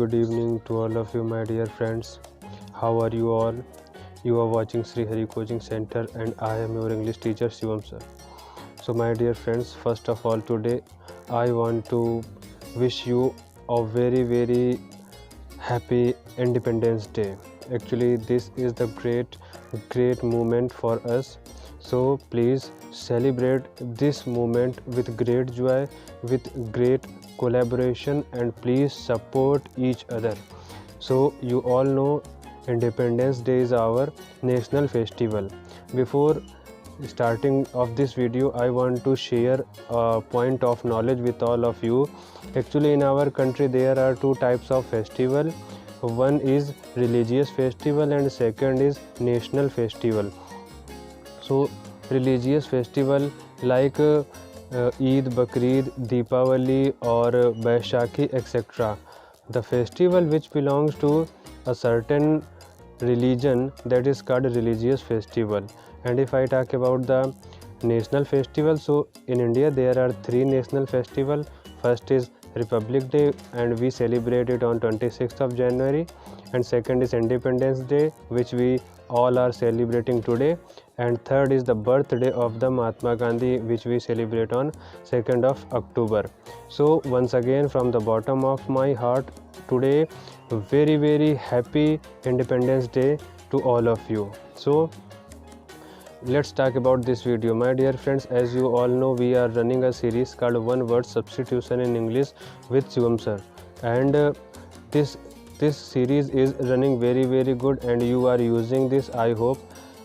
good evening to all of you, my dear friends. How are you all? You are watching Sri Hari Coaching Center, and I am your English teacher Shivam sir. So, my dear friends, first of all, today I want to wish you a very happy Independence Day. Actually, this is the great moment for us. So, please celebrate this moment with great joy, with great collaboration, and please support each other. So, you all know Independence Day is our national festival. Before starting of this video, I want to share a point of knowledge with all of you. Actually, in our country there are two types of festival. One is religious festival and second is national festival. So religious festival like Eid, Bakrid, Deepavali or Baishakhi, etc. The festival which belongs to a certain religion, that is called religious festival. And if I talk about the national festival, so in India there are three national festival. First is Republic Day, and we celebrate it on 26th of January, and second is Independence Day, which we all are celebrating today, and third is the birthday of the Mahatma Gandhi, which we celebrate on 2nd of October. So once again, from the bottom of my heart, today very happy Independence Day to all of you. So let's talk about this video, my dear friends. As you all know, we are running a series called one word substitution in English with Shivam sir, and this series is running very good, and you are using this, I hope,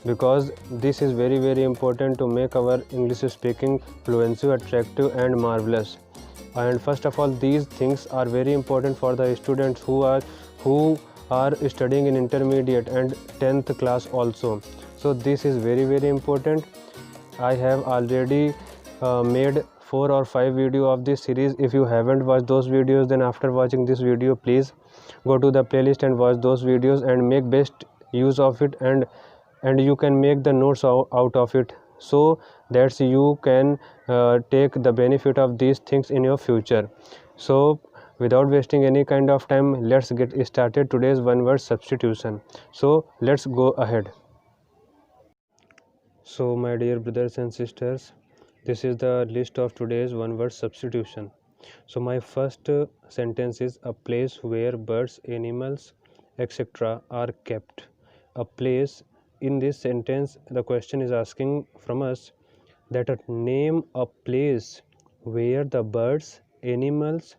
because this is very important to make our English speaking fluency attractive and marvelous. And first of all, these things are very important for the students who are studying in intermediate and 10th class also. So this is very important. I have already made 4 or 5 video of this series. If you haven't watched those videos, then after watching this video, please go to the playlist and watch those videos and make best use of it, and you can make the notes out of it, so that you can take the benefit of these things in your future. So without wasting any kind of time, let's get started today's one word substitution. So let's go ahead. So my dear brothers and sisters, this is the list of today's one word substitution. So my first sentence is a place where birds, animals, etc. are kept. A place. In this sentence, the question is asking from us that name a place where the birds, animals,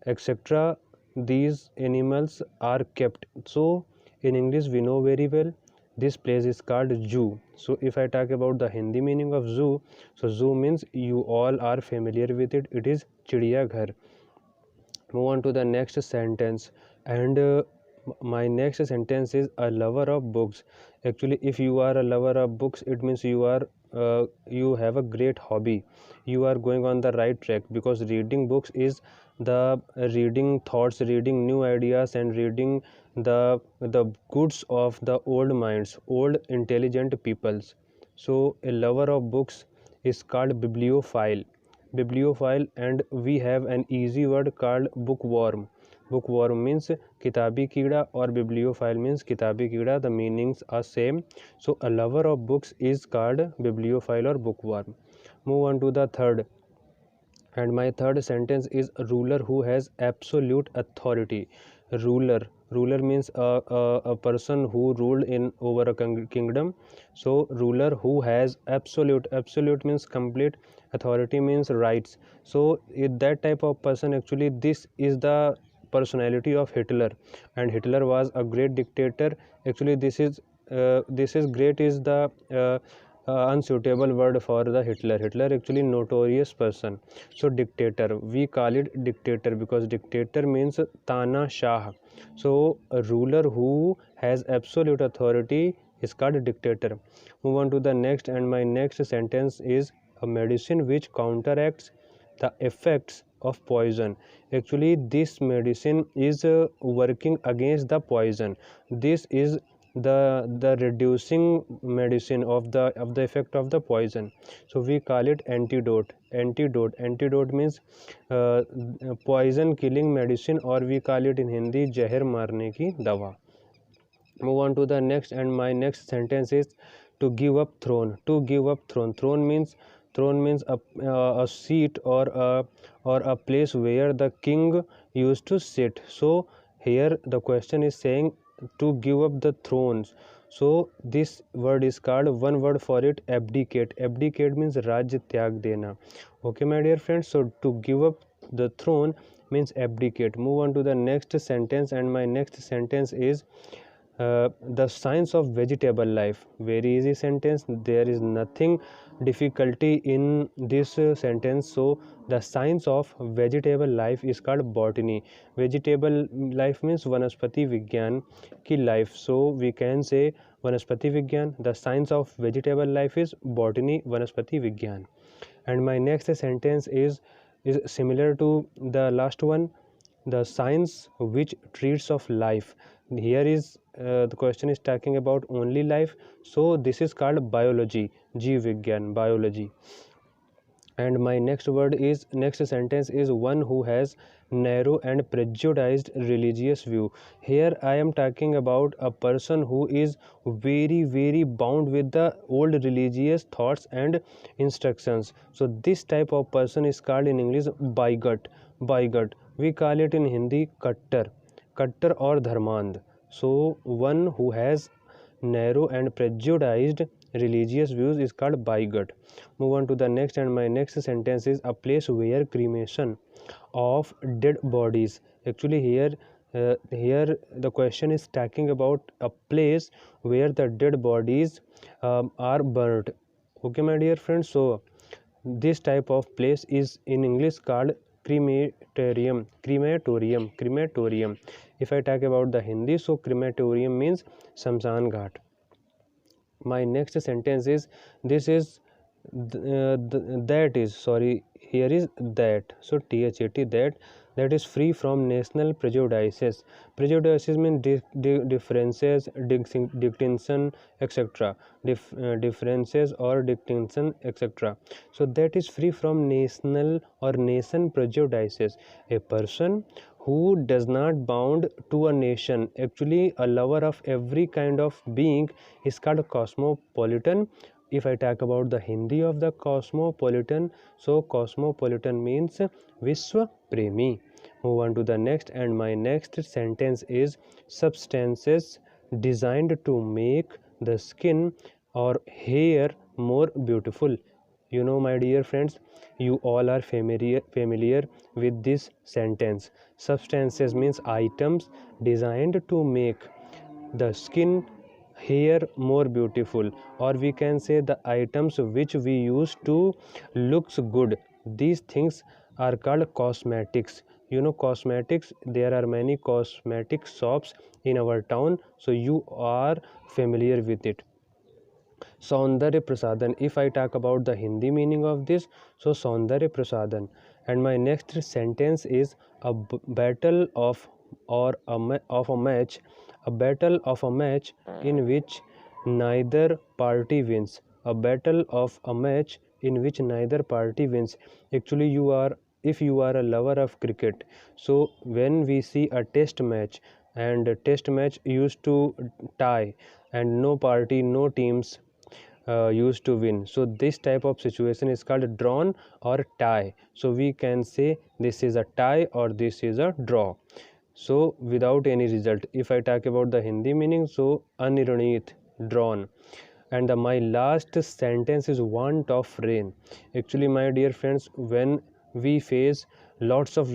etc. these animals are kept. So in English we know very well this place is called zoo. So if I talk about the Hindi meaning of zoo, so zoo means you all are familiar with it. It is Chidiya Ghar. Move on to the next sentence, and my next sentence is a lover of books. Actually, if you are a lover of books, it means you have a great hobby. You are going on the right track, because reading books is the reading thoughts, reading new ideas, and reading the goods of the old minds, old intelligent peoples. So a lover of books is called bibliophile. And we have an easy word called bookworm. Bookworm means kitabi keeda, or bibliophile means kitabi keeda. The meanings are same. So a lover of books is called bibliophile or bookworm. Move on to the third, and my third sentence is a ruler who has absolute authority. Ruler means a person who ruled in over a kingdom. So ruler who has absolute means complete, authority means rights. So that type of person, actually this is the personality of Hitler, and Hitler was a great dictator. Actually this is great is the unsuitable word for the Hitler actually notorious person. So dictator, we call it dictator because dictator means Tana Shah. So a ruler who has absolute authority is called a dictator. Move on to the next, and my next sentence is a medicine which counteracts the effects of poison. Actually this medicine is working against the poison. This is the reducing medicine of the effect of the poison. So we call it antidote. Antidote means poison killing medicine, or we call it in Hindi जहर मारने की दवा. Move on to the next, and my next sentence is to give up throne. To give up throne. Throne means a seat, or a place where the king used to sit. So here the question is saying to give up the thrones. So this word is called, one word for it, abdicate. Abdicate means rajya tyag dena. Okay, my dear friends. So to give up the throne means abdicate. Move on to the next sentence, and my next sentence is the science of vegetable life. Very easy sentence, there is nothing difficulty in this sentence. So the science of vegetable life is called botany. Vegetable life means vanaspati vigyan ki life. So we can say vanaspati vigyan. The science of vegetable life is botany, vanaspati vigyan. And my next sentence is similar to the last one, the science which treats of life. Here is the question is talking about only life, so this is called biology, jeev vigyan, biology. And my next sentence is one who has narrow and prejudiced religious view. Here I am talking about a person who is very bound with the old religious thoughts and instructions. So this type of person is called in English bigot. We call it in Hindi kattar or dharmand. So one who has narrow and prejudiced religious views is called bigot. Move on to the next, and my next sentence is a place where cremation of dead bodies. Actually here the question is talking about a place where the dead bodies are burnt. Okay, my dear friends. So this type of place is in English called crematorium. If I talk about the Hindi, so crematorium means shamshan ghat. My next sentence is this is that is, sorry, here is that, so that, that is free from national prejudices. Prejudices mean differences, distinction, etc. Differences or distinction, etc. So that is free from national or nation prejudices. A person who does not bound to a nation, actually a lover of every kind of being, is called cosmopolitan. If I talk about the Hindi of the cosmopolitan, so cosmopolitan means Vishwa Premi. Move on to the next, and my next sentence is substances designed to make the skin or hair more beautiful. You know, my dear friends, you all are familiar with this sentence. Substances means items designed to make the skin, hair more beautiful, or we can say the items which we use to looks good. These things are called cosmetics. You know, cosmetics, there are many cosmetic shops in our town, so you are familiar with it. Saundarya Prasadan. If I talk about the Hindi meaning of this, so Saundarya Prasadan. And my next sentence is a battle of a match, a battle of a match in which neither party wins. A battle of a match in which neither party wins. Actually, if you are a lover of cricket, so when we see a test match, and a test match used to tie, and no party, no teams used to win. So this type of situation is called drawn or tie. So we can say this is a tie or this is a draw. So without any result. If I talk about the Hindi meaning, so aniranit, drawn. And my last sentence is want of rain. Actually, my dear friends, when we face lots of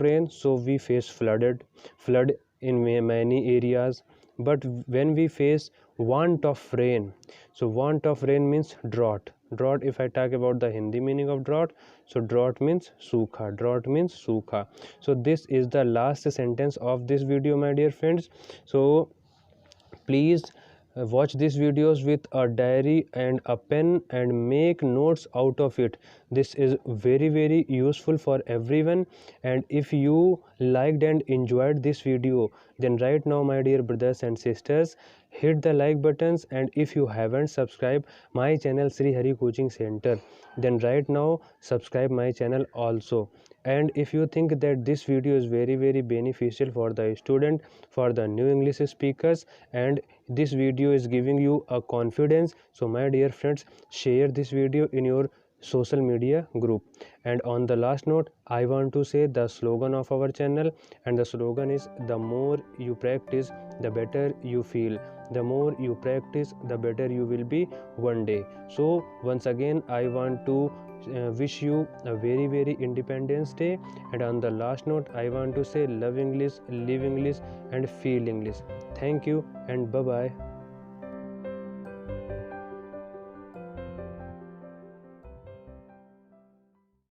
rain, so we face flood in many areas. But when we face want of rain, so want of rain means drought. If I talk about the Hindi meaning of drought, so drought means sukha. So this is the last sentence of this video, my dear friends. So please watch these videos with a diary and a pen and make notes out of it. This is very useful for everyone. And if you liked and enjoyed this video, then right now, my dear brothers and sisters, hit the like buttons, and if you haven't subscribed my channel Sri Hari Coaching Center, then right now subscribe my channel also. And if you think that this video is very beneficial for the student, for the new English speakers, and this video is giving you a confidence, so my dear friends, share this video in your social media group. And on the last note, I want to say the slogan of our channel, and the slogan is, the more you practice, the better you feel. The more you practice, the better you will be one day. So once again, I want to wish you a very Independence Day. And on the last note, I want to say, love English, live English, and feel English. Thank you and bye bye.